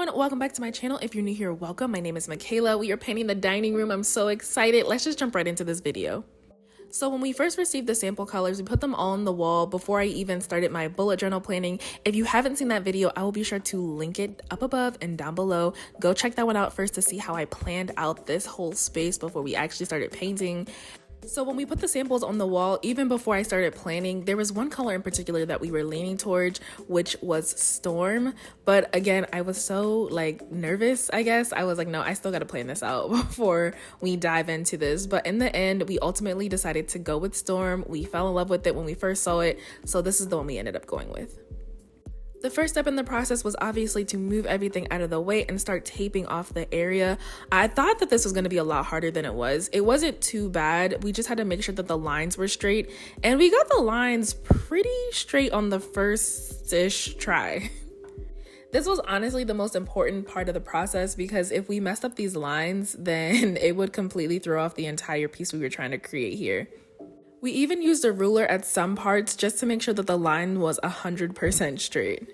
everyone, welcome back to my channel. If you're new here, welcome. My name is Michaela. We are painting the dining room. I'm so excited. Let's just jump right into this video. So when we first received the sample colors, we put them all on the wall before I even started my bullet journal planning. If you haven't seen that video, I will be sure to link it up above and down below. Go check that one out first to see how I planned out this whole space before we actually started painting. So when we put the samples on the wall, even before I started planning, there was one color in particular that we were leaning towards, which was Storm. But again, I was so nervous, I guess. I was like, no, I still got to plan this out before we dive into this. But in the end, we ultimately decided to go with Storm. We fell in love with it when we first saw it. So this is the one we ended up going with. The first step in the process was obviously to move everything out of the way and start taping off the area. I thought that this was going to be a lot harder than it was. It wasn't too bad. We just had to make sure that the lines were straight, and we got the lines pretty straight on the first-ish try. This was honestly the most important part of the process because if we messed up these lines, then it would completely throw off the entire piece we were trying to create here. We even used a ruler at some parts just to make sure that the line was 100% straight.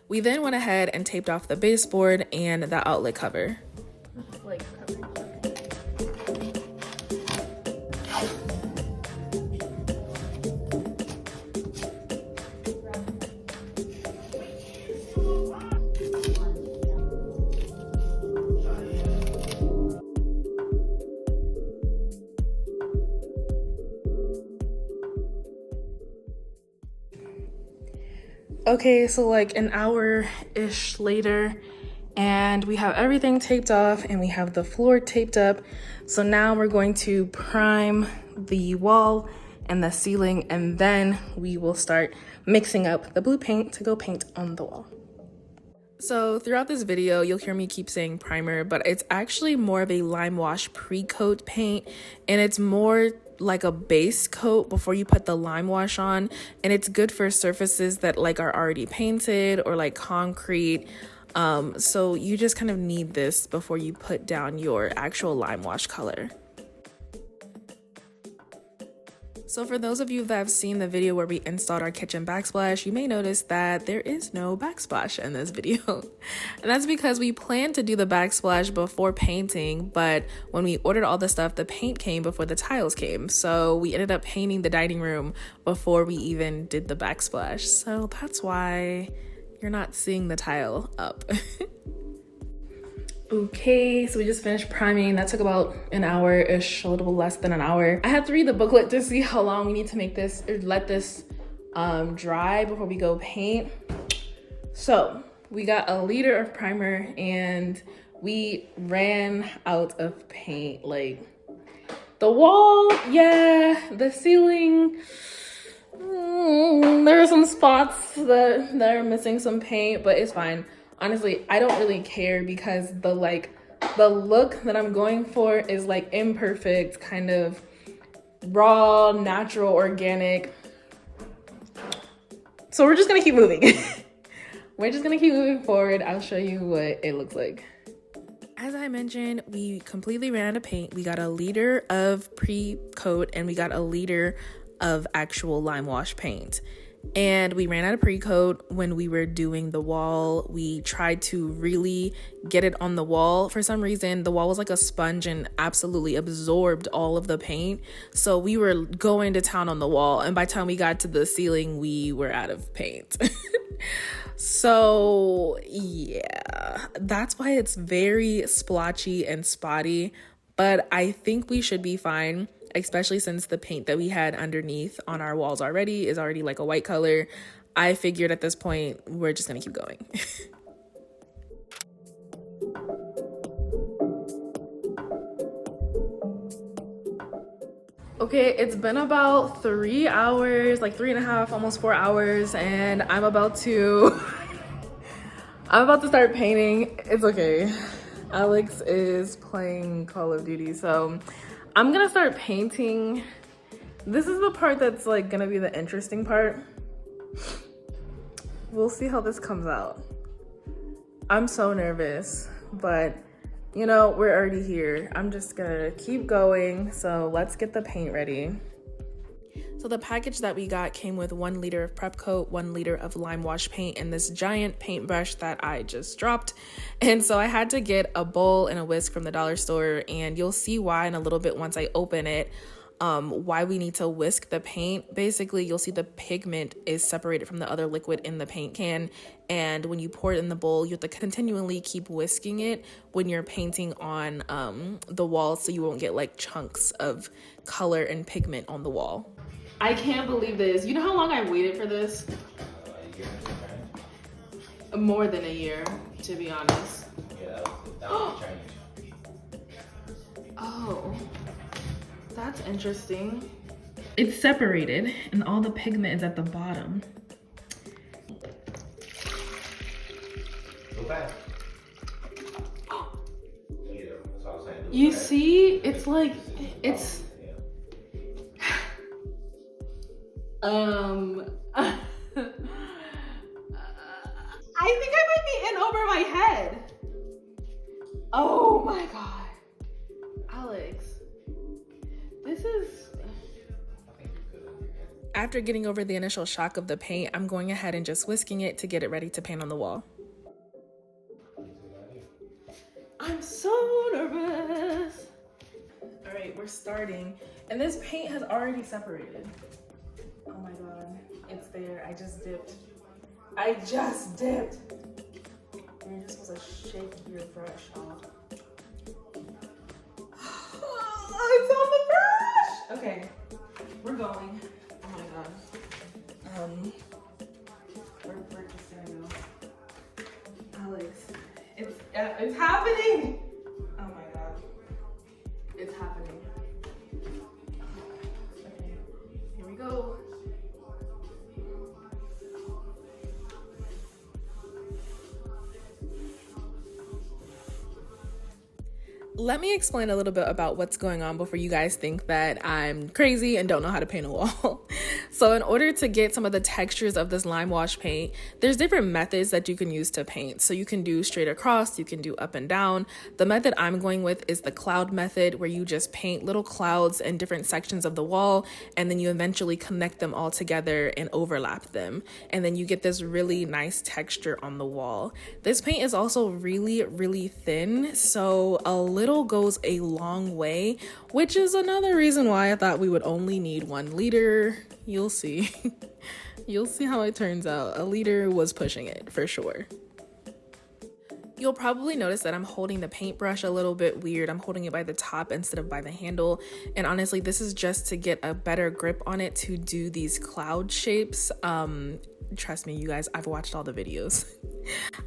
We then went ahead and taped off the baseboard and the outlet cover. Okay, so an hour-ish later, and we have everything taped off and we have the floor taped up. So now we're going to prime the wall and the ceiling, and then we will start mixing up the blue paint to go paint on the wall. So throughout this video, you'll hear me keep saying primer, but it's actually more of a Limewash pre-coat paint, and it's more like a base coat before you put the Limewash on, and it's good for surfaces that are already painted or concrete. So you just kind of need this before you put down your actual Limewash color. So for those of you that have seen the video where we installed our kitchen backsplash, you may notice that there is no backsplash in this video. And that's because we planned to do the backsplash before painting, but when we ordered all the stuff, the paint came before the tiles came. So we ended up painting the dining room before we even did the backsplash. So that's why you're not seeing the tile up. Okay, so we just finished priming. That took about an hour-ish, a little less than an hour. I had to read the booklet to see how long we need to make this or let this dry before we go paint. So we got a liter of primer and we ran out of paint. The wall, yeah, the ceiling, there are some spots that are missing some paint, but it's fine. Honestly, I don't really care because the look that I'm going for is imperfect, kind of raw, natural, organic. So we're just gonna keep moving. We're just gonna keep moving forward. I'll show you what it looks like. As I mentioned, we completely ran out of paint. We got a liter of pre-coat and we got a liter of actual Limewash paint. And we ran out of pre-coat when we were doing the wall. We tried to really get it on the wall. For some reason, the wall was like a sponge and absolutely absorbed all of the paint. So we were going to town on the wall. And by the time we got to the ceiling, we were out of paint. So yeah, that's why it's very splotchy and spotty. But I think we should be fine, especially since the paint that we had underneath on our walls already is already a white color. I figured at this point, we're just gonna keep going. Okay, it's been about 3 hours, 3.5, almost 4 hours, and I'm about to start painting. It's okay. Alex is playing Call of Duty, so I'm gonna start painting. This is the part that's gonna be the interesting part. We'll see how this comes out. I'm so nervous, but You know, we're already here. I'm just gonna keep going. So let's get the paint ready. So the package that we got came with 1 liter of prep coat, 1 liter of Limewash paint, and this giant paintbrush that I just dropped. And so I had to get a bowl and a whisk from the dollar store, and you'll see why in a little bit once I open it. Why we need to whisk the paint. Basically, you'll see the pigment is separated from the other liquid in the paint can, and when you pour it in the bowl, you have to continually keep whisking it when you're painting on the wall, so you won't get like chunks of color and pigment on the wall. I can't believe this. You know how long I waited for this? More than a year, to be honest. Yeah, that was Oh. That's interesting. It's separated and all the pigment is at the bottom. Go back. Yeah, that's what I was saying. You see, it's like, it's... I think I might be in over my head. Oh my God. Alex. This is... After getting over the initial shock of the paint, I'm going ahead and just whisking it to get it ready to paint on the wall. I'm so nervous. All right, we're starting. And this paint has already separated. Oh my God, it's there. I just dipped. You're just supposed to shake your brush off. It's on the brush! Okay, we're going. Oh my God. We're just gonna go. Alex, it's happening! Oh my God. It's happening. Okay, here we go. Let me explain a little bit about what's going on before you guys think that I'm crazy and don't know how to paint a wall. So in order to get some of the textures of this Limewash paint, there's different methods that you can use to paint. So you can do straight across, you can do up and down. The method I'm going with is the cloud method, where you just paint little clouds in different sections of the wall, and then you eventually connect them all together and overlap them. And then you get this really nice texture on the wall. This paint is also really, really thin, so a little goes a long way, which is another reason why I thought we would only need 1 liter. You'll see. You'll see how it turns out. A liter was pushing it for sure. You'll probably notice that I'm holding the paintbrush a little bit weird. I'm holding it by the top instead of by the handle. And honestly, this is just to get a better grip on it to do these cloud shapes. Trust me, you guys, I've watched all the videos.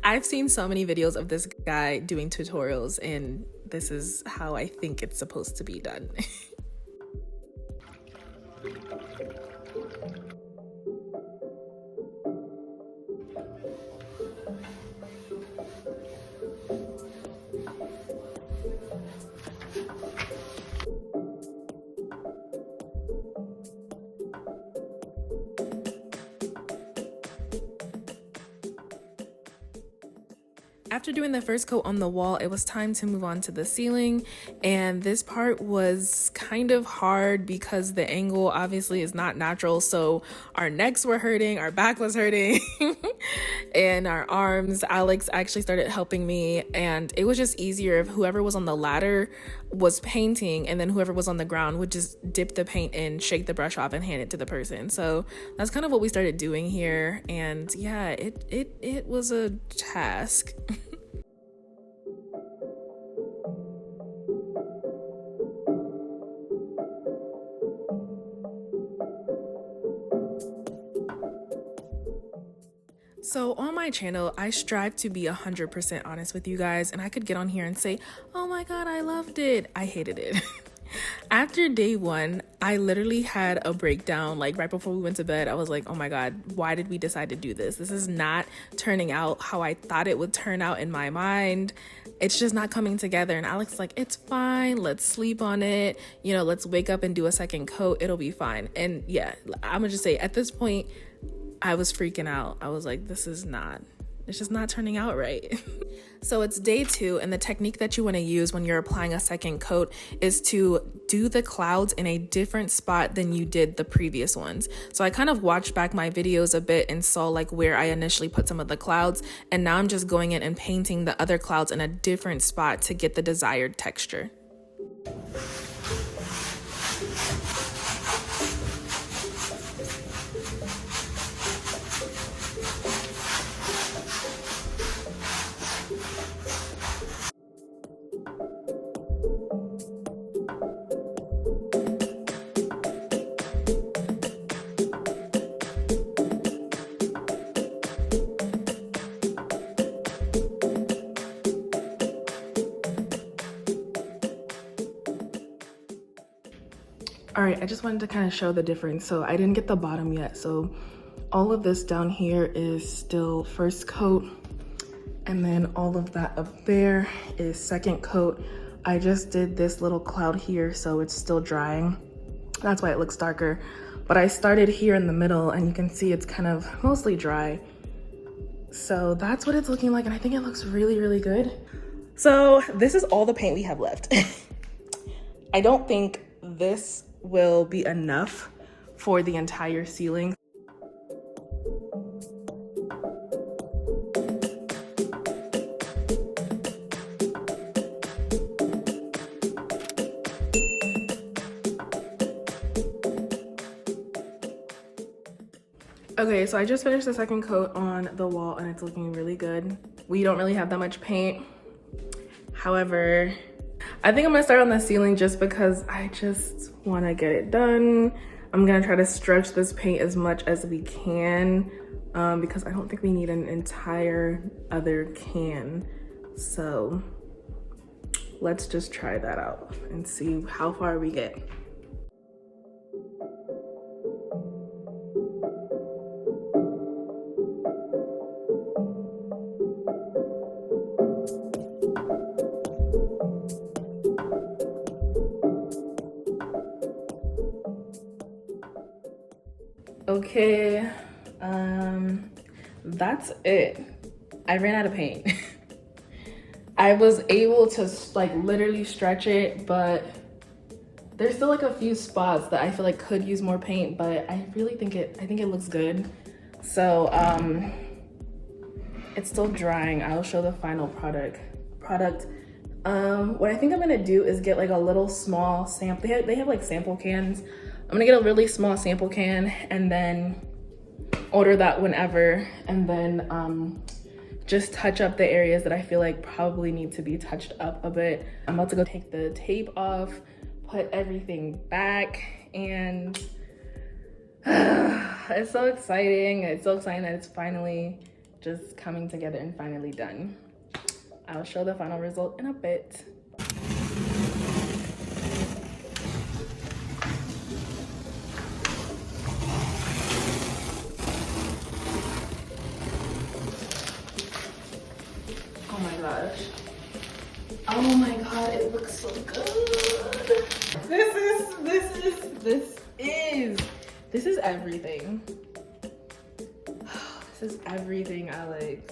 I've seen so many videos of this guy doing tutorials, and this is how I think it's supposed to be done. After doing the first coat on the wall, it was time to move on to the ceiling, and this part was kind of hard because the angle obviously is not natural, so our necks were hurting, our back was hurting, and our arms. Alex actually started helping me, and it was just easier if whoever was on the ladder was painting, and then whoever was on the ground would just dip the paint in, shake the brush off, and hand it to the person. So that's kind of what we started doing here, and yeah, it was a task. So on my channel, I strive to be 100% honest with you guys, and I could get on here and say, oh my God, I loved it. I hated it. After day 1, I literally had a breakdown. Like right before we went to bed, I was like, oh my God, why did we decide to do this? This is not turning out how I thought it would turn out in my mind. It's just not coming together. And Alex is like, it's fine. Let's sleep on it. You know, let's wake up and do a second coat. It'll be fine. And yeah, I'm gonna just say at this point, I was freaking out. I was like, this is not It's just not turning out right. So it's day 2, and the technique that you want to use when you're applying a second coat is to do the clouds in a different spot than you did the previous ones. So I kind of watched back my videos a bit and saw like where I initially put some of the clouds, and now I'm just going in and painting the other clouds in a different spot to get the desired texture. All right, I just wanted to kind of show the difference. So I didn't get the bottom yet. So all of this down here is still first coat. And then all of that up there is second coat. I just did this little cloud here, so it's still drying. That's why it looks darker. But I started here in the middle, and you can see it's kind of mostly dry. So that's what it's looking like, and I think it looks really, really good. So this is all the paint we have left. I don't think this will be enough for the entire ceiling. Okay, so I just finished the second coat on the wall and it's looking really good. We don't really have that much paint. However, I think I'm gonna start on the ceiling just because I just wanna get it done. I'm gonna try to stretch this paint as much as we can because I don't think we need an entire other can. So let's just try that out and see how far we get. Okay, that's it. I ran out of paint. I was able to like literally stretch it, but there's still like a few spots that I feel like could use more paint, but I really think I think it looks good. So it's still drying. I'll show the final product. What I think I'm gonna do is get like a little small sample. They have like sample cans. I'm gonna get a really small sample can and then order that whenever, and then just touch up the areas that I feel like probably need to be touched up a bit. I'm about to go take the tape off, put everything back, and it's so exciting. It's so exciting that it's finally just coming together and finally done. I'll show the final result in a bit. Oh my gosh. Oh my god, it looks so good. This is everything. This is everything I like.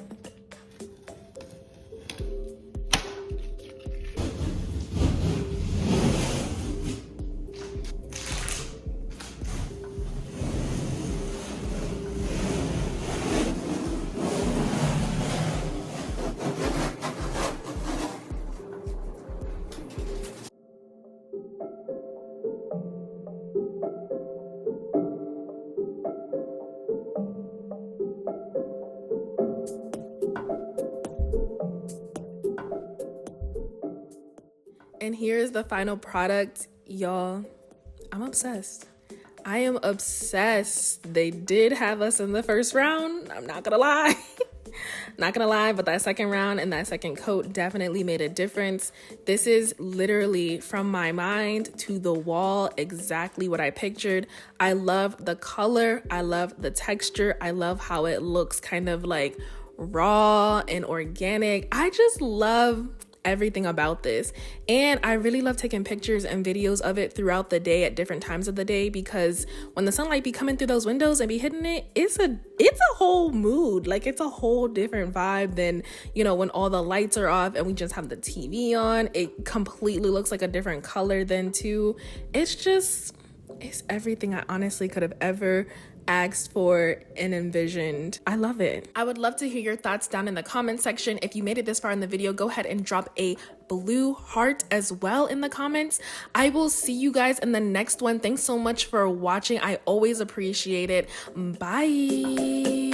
And here's the final product, y'all. I'm obsessed. I am obsessed. They did have us in the first round. I'm not gonna lie. Not gonna lie, but that second round and that second coat definitely made a difference. This is literally from my mind to the wall, exactly what I pictured. I love the color. I love the texture. I love how it looks kind of like raw and organic. I just love everything about this. And I really love taking pictures and videos of it throughout the day at different times of the day, because when the sunlight be coming through those windows and be hitting it, it's a whole mood. Like, it's a whole different vibe than, you know, when all the lights are off and we just have the TV on. It completely looks like a different color then too. It's everything I honestly could have ever asked for and envisioned. I love it. I would love to hear your thoughts down in the comment section. If you made it this far in the video, go ahead and drop a blue heart as well in the comments. I will see you guys in the next one. Thanks so much for watching. I always appreciate it. Bye.